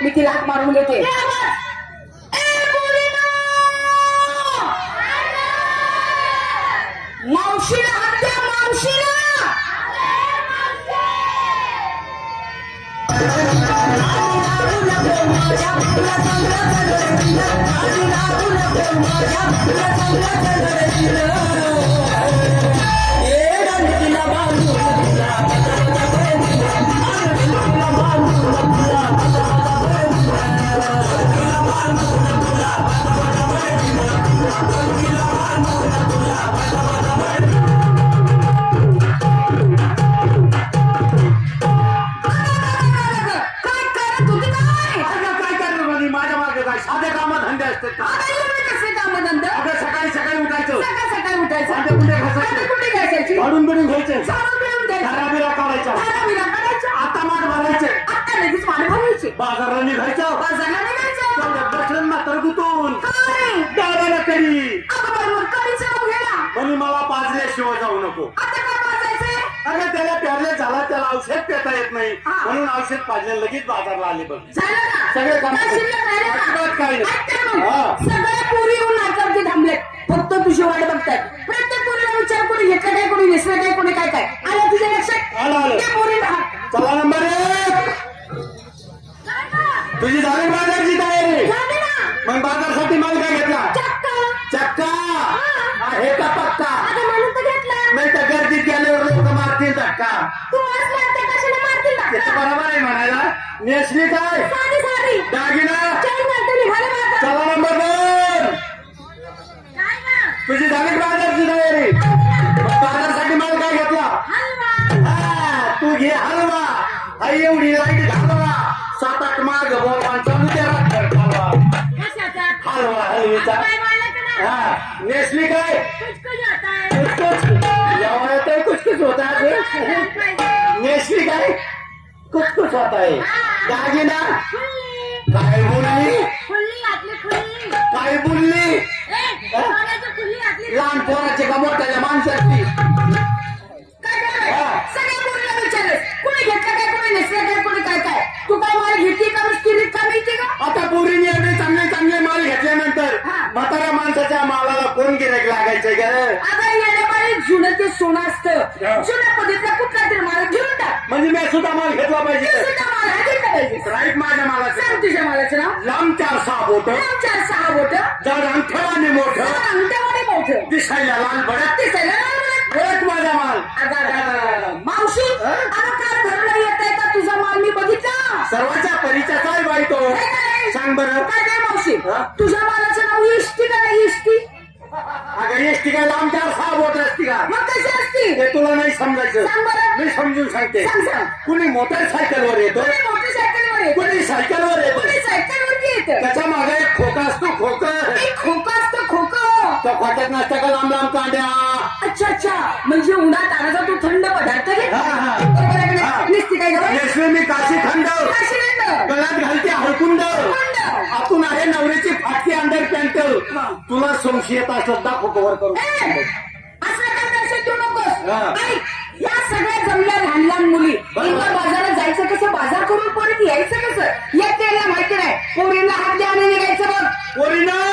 मी तिला हाक मारून घेते. ए भाडून बिडून घ्यायचे आता माठ भरायचे बाजारला निघायचं दर्शन मात्र गुतून दाराला करी म्हणून मला पाजल्याशिवाय जाऊ नको. अगं त्याला प्यारले झाला त्याला औषध पेता येत नाही म्हणून औषध पाजल्या लगेच बाजारला आले बघ सगळे काम काय नाही. सगळ्या पोरी येऊन नाचावरती थांबले फक्त तुझी वाट बघताय. प्रत्येक पोरीला विचार कोणी घेतलं काय कोणी नेसलं काय कोणी काय काय आलं तुझ्या लक्षात आलं त्या पोरीला चला नंबर 1 तुझी झाली बाजारची तयारी. मग बाजारसाठी माल काय घेतला चक्का हे का पक्का नाही तर गर्दीत गेल्यावर लोक मारतील धक्का. बरोबर आहे म्हणायला. नेसली काय दागिना चला नंबर 2 तुझी झाली बाजारची तयारी. बाजारसाठी माल काय घेतला तू घे हलवा. आई एवढी लाईट घालवा 7-8 मार्ग बोलवांचा हलवा हलवीचा. नेसली काय कुछ होता है. नेसली काय कुछ होता है. दागिना काय बोलली काय बोलली लहान पोराची का मोठ्याच्या माणसाची कोणी घेतलं काय कोणी नेसलं काय कोणी काय काय तू काय माल घेतली का मिस्त्री का मिळते का. आता पोरीने एवढे चांगले माल घेतल्यानंतर म्हाताऱ्या माणसाच्या मालाला कोण गिऱ्हाईक लागायचं का. जुनं ते सोनं असतं जुन्या पद्धतीचा कुठला तरी माल घेऊन टाक. म्हणजे मी सुद्धा माल घेतला पाहिजे राईट. माझ्या मालाचं तुझ्या मालाचं नाव लांब 4-6 बोट 4-6 बोट जड अंगठ्यावाने मोठं अंगठ्यावाने मोठं दिसायला लाल भडक दिसायला ओळख माझा माल. मावशी आता काय भरला येत आहे का तुझा माल मी बघितला सर्वांच्या परिचयाचा आहे बाई तो. सांग बरं काय काय मावशी तुझ्या मालाचं नाव इष्टी का नाही इष्टी. अगं एसटी काय लांब 4-6 बोट असती का. मग कशी असती ते तुला नाही समजायचं. सांग बरं. मी समजून सांगते. सांग. कुणी मोटरसायकलवर येतो मोटरसायकलवर येतो कुणी सायकलवर येतो कोणी सायकलवरती येतं. त्याच्या मागे एक खोका असतो खोक खोकं असतं खोकं. त्या खोक्यात नसत्या का लांब लांब कांड्या. अच्छा म्हणजे उन्हात आणायचा तू थंड पदार्थ निसती काय नेसले मी काशी थंड गळ्यात घालते हळकुंड आतून आहे नवऱ्याची फाटकी अंडर पॅन्ट. तुला संशय येत असत दाखव कव्हर करू. असं काय तू नकोस. या सगळ्या जमल्या लहान लहान मुली एकदा बाजारात जायचं कसं बाजार करून परत यायचं कसं या त्याला माहिती नाही. पोरीला हात द्या आणि निघायचं बघ. पोरीनं